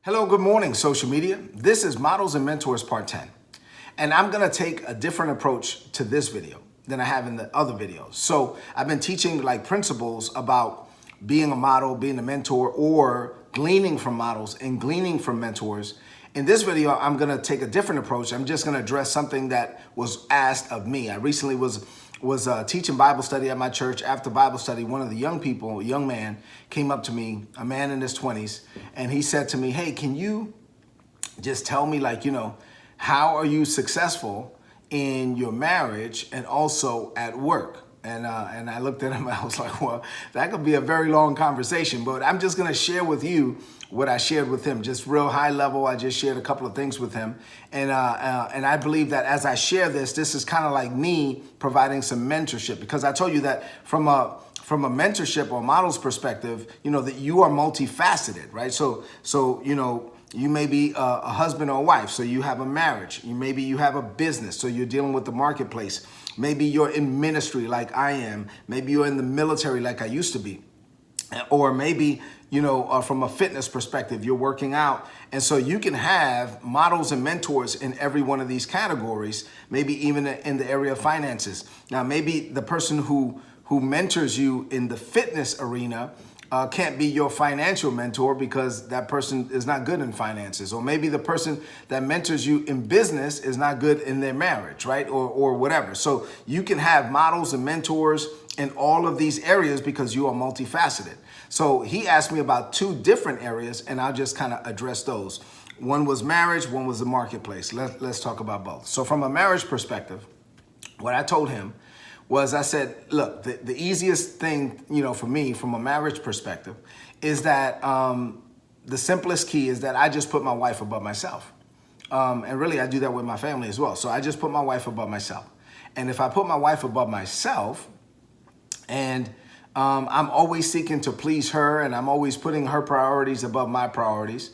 Hello, good morning, social media. This is Models and Mentors Part 10. And I'm gonna take a different approach to this video than I have in the other videos. So I've been teaching like principles about being a model, being a mentor, or gleaning from models and gleaning from mentors. In this video, I'm gonna take a different approach. I'm just gonna address something that was asked of me. I recently was teaching Bible study at my church. After Bible study, one of the young people, a young man, came up to me, a man in his 20s, and he said to me, hey, can you just tell me, how are you successful in your marriage and also at work? And I looked at him and I was like, well, that could be a very long conversation, but I'm just gonna share with you what I shared with him, just real high level. I just shared a couple of things with him. And I believe that as I share this is kind of like me providing some mentorship, because I told you that from a mentorship or model's perspective, that you are multifaceted, right? So you may be a husband or a wife, so you have a marriage. Maybe you have a business, so you're dealing with the marketplace. Maybe you're in ministry like I am. Maybe you're in the military like I used to be. Or maybe, from a fitness perspective, you're working out. And so you can have models and mentors in every one of these categories, maybe even in the area of finances. Now, maybe the person who mentors you in the fitness arena can't be your financial mentor because that person is not good in finances. Or maybe the person that mentors you in business is not good in their marriage, right? Or whatever. So you can have models and mentors in all of these areas because you are multifaceted. So he asked me about two different areas, and I'll just kind of address those. One was marriage, one was the marketplace. Let's talk about both. So from a marriage perspective, what I told him was, I said, look, the easiest thing, for me from a marriage perspective is that the simplest key is that I just put my wife above myself. And really, I do that with my family as well. So I just put my wife above myself. And if I put my wife above myself, and I'm always seeking to please her, and I'm always putting her priorities above my priorities,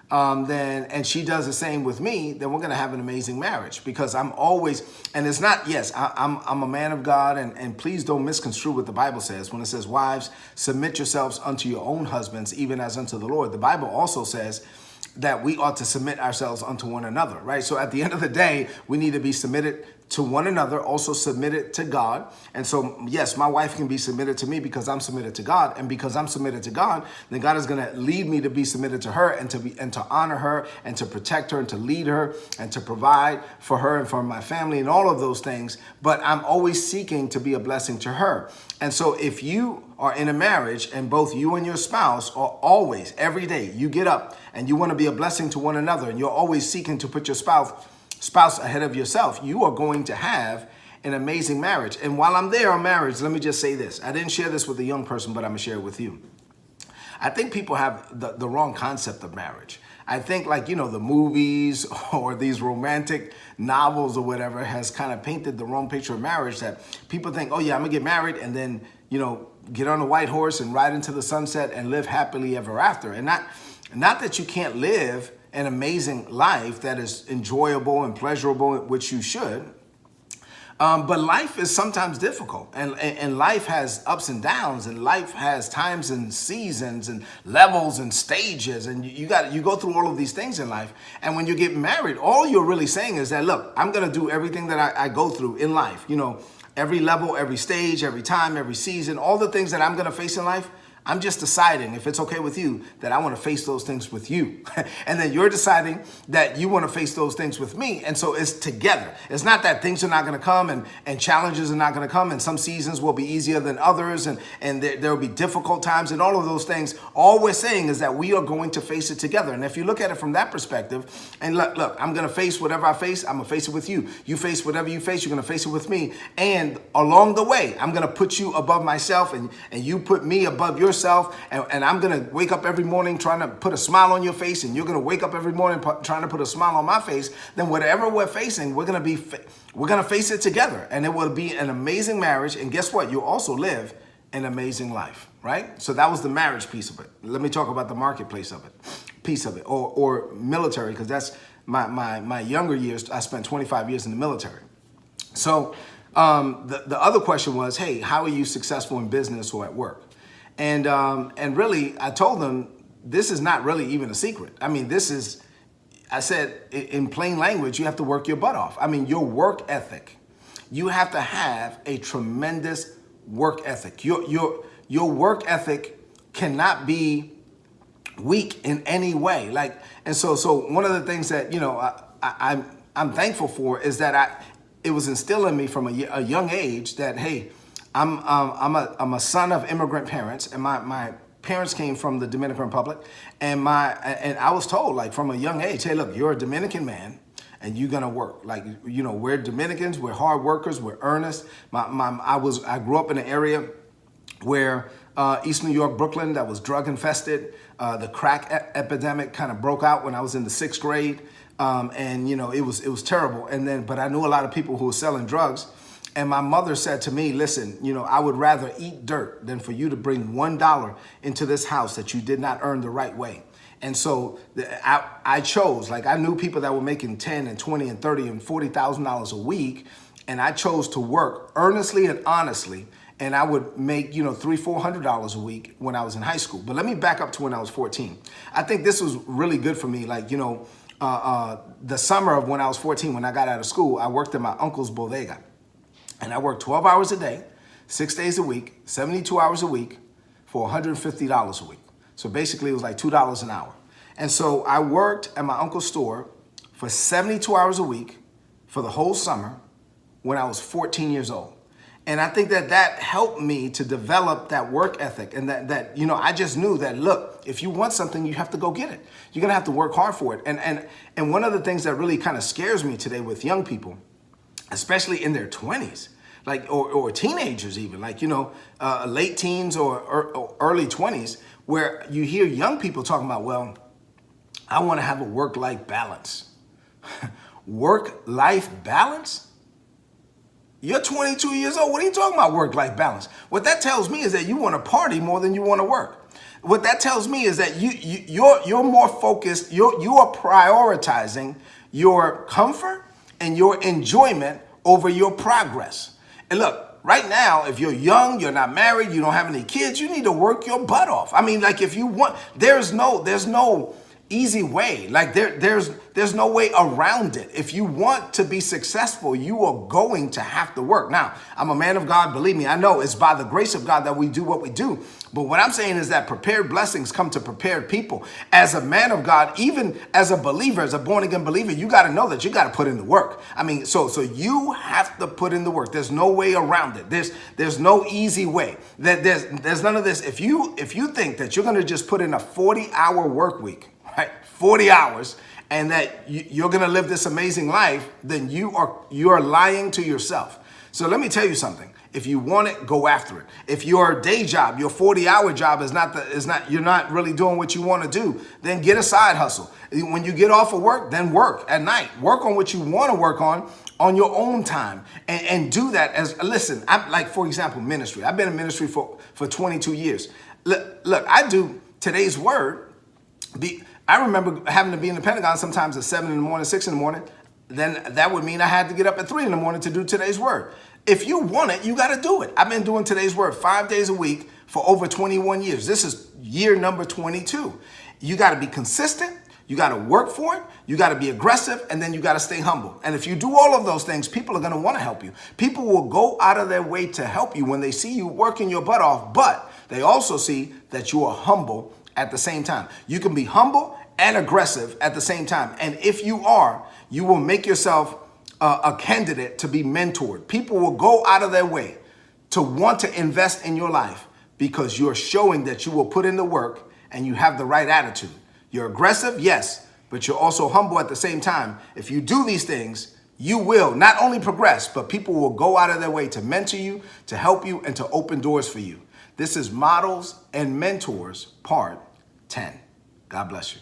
and she does the same with me, then we're going to have an amazing marriage, because I'm always, and it's not, yes, I'm a man of God, and please don't misconstrue what the Bible says when it says, wives, submit yourselves unto your own husbands, even as unto the Lord. The Bible also says that we ought to submit ourselves unto one another, right? So at the end of the day, we need to be submitted to one another, also submitted to God. And so, yes, my wife can be submitted to me because I'm submitted to God. And because I'm submitted to God, then God is going to lead me to be submitted to her, and to honor her, and to protect her, and to lead her, and to provide for her and for my family and all of those things. But I'm always seeking to be a blessing to her. And so if you are in a marriage and both you and your spouse are always, every day, you get up and you want to be a blessing to one another, and you're always seeking to put your spouse ahead of yourself, you are going to have an amazing marriage. And while I'm there on marriage, let me just say this. I didn't share this with a young person, but I'm going to share it with you. I think people have the wrong concept of marriage. I think the movies or these romantic novels or whatever has kind of painted the wrong picture of marriage, that people think, oh yeah, I'm going to get married and then, get on a white horse and ride into the sunset and live happily ever after. And not that you can't live an amazing life that is enjoyable and pleasurable, which you should. But life is sometimes difficult, and life has ups and downs, and life has times and seasons and levels and stages, and you go through all of these things in life. And when you get married, all you're really saying is that, look, I'm going to do everything that I go through in life. Every level, every stage, every time, every season, all the things that I'm going to face in life, I'm just deciding, if it's okay with you, that I want to face those things with you. And then you're deciding that you want to face those things with me. And so it's together. It's not that things are not going to come and challenges are not going to come, and some seasons will be easier than others, and there will be difficult times and all of those things. All we're saying is that we are going to face it together. And if you look at it from that perspective, and look, I'm going to face whatever I face, I'm going to face it with you. You face whatever you face, you're going to face it with me. And along the way, I'm going to put you above myself, and you put me above yourself. And I'm going to wake up every morning trying to put a smile on your face, and you're going to wake up every morning trying to put a smile on my face. Then whatever we're facing, we're going to face it together, and it will be an amazing marriage. And guess what? You'll also live an amazing life, right? So that was the marriage piece of it. Let me talk about the marketplace piece of it, or military, because that's my younger years. I spent 25 years in the military. So the other question was, hey, how are you successful in business or at work? And really, I told them this is not really even a secret. I mean, this is, I said in plain language, you have to work your butt off. I mean, your work ethic. You have to have a tremendous work ethic. Your work ethic cannot be weak in any way. Like, and so one of the things that, you know, I'm thankful for is that it was instilled in me from a young age that, hey, I'm a son of immigrant parents, and my parents came from the Dominican Republic, and I was told, like, from a young age, hey, look, you're a Dominican man and you're gonna work. Like, you know, we're Dominicans, we're hard workers, we're earnest. I grew up in an area where East New York, Brooklyn, that was drug infested. The crack epidemic kind of broke out when I was in the 6th grade. And you know, it was terrible. But I knew a lot of people who were selling drugs. And my mother said to me, listen, you know, I would rather eat dirt than for you to bring $1 into this house that you did not earn the right way. And so I chose, like, I knew people that were making $10 and $20 and $30 and $40,000 a week. And I chose to work earnestly and honestly. And I would make, you know, $300-400 a week when I was in high school. But let me back up to when I was 14. I think this was really good for me. Like, you know, the summer of when I was 14, when I got out of school, I worked at my uncle's bodega. And I worked 12 hours a day, 6 days a week, 72 hours a week for $150 a week. So basically it was like $2 an hour. And so I worked at my uncle's store for 72 hours a week for the whole summer when I was 14 years old. And I think that helped me to develop that work ethic, and that you know, I just knew that, look, if you want something, you have to go get it. You're gonna have to work hard for it. And one of the things that really kind of scares me today with young people, especially in their 20s, like, or teenagers even, like, you know, late teens or early 20s, where you hear young people talking about, well, I want to have a work-life balance. Work-life balance? You're 22 years old. What are you talking about, work-life balance? What that tells me is that you want to party more than you want to work. What that tells me is that you're more focused. You are prioritizing your comfort and your enjoyment over your progress. And look, right now, if you're young, you're not married, you don't have any kids, you need to work your butt off. I mean, like, if you want, there's no easy way. Like, there's no way around it. If you want to be successful, you are going to have to work. Now, I'm a man of God. Believe me, I know it's by the grace of God that we do what we do. But what I'm saying is that prepared blessings come to prepared people. As a man of God, even as a believer, as a born again believer, you got to know that you got to put in the work. I mean, so you have to put in the work. There's no way around it. There's no easy way. There's none of this. If you think that you're going to just put in a 40-hour work week, right? 40 hours, and that you're going to live this amazing life, then you are lying to yourself. So let me tell you something. If you want it, go after it. If your day job, your 40-hour job you're not really doing what you want to do, then get a side hustle. When you get off of work, then work at night. Work on what you want to work on your own time, and do that listen, I'm like, for example, ministry. I've been in ministry for 22 years. Look, I do today's word. I remember having to be in the Pentagon sometimes at 7 in the morning, 6 in the morning. Then that would mean I had to get up at 3 in the morning to do today's word. If you want it, you got to do it. I've been doing today's word 5 days a week for over 21 years. This is year number 22. You got to be consistent. You got to work for it. You got to be aggressive, and then you got to stay humble. And if you do all of those things, people are going to want to help you. People will go out of their way to help you when they see you working your butt off, but they also see that you are humble at the same time. You can be humble and aggressive at the same time. And if you are, you will make yourself a candidate to be mentored. People will go out of their way to want to invest in your life because you're showing that you will put in the work and you have the right attitude. You're aggressive, yes, but you're also humble at the same time. If you do these things, you will not only progress, but people will go out of their way to mentor you, to help you, and to open doors for you. This is Models and Mentors, Part 10. God bless you.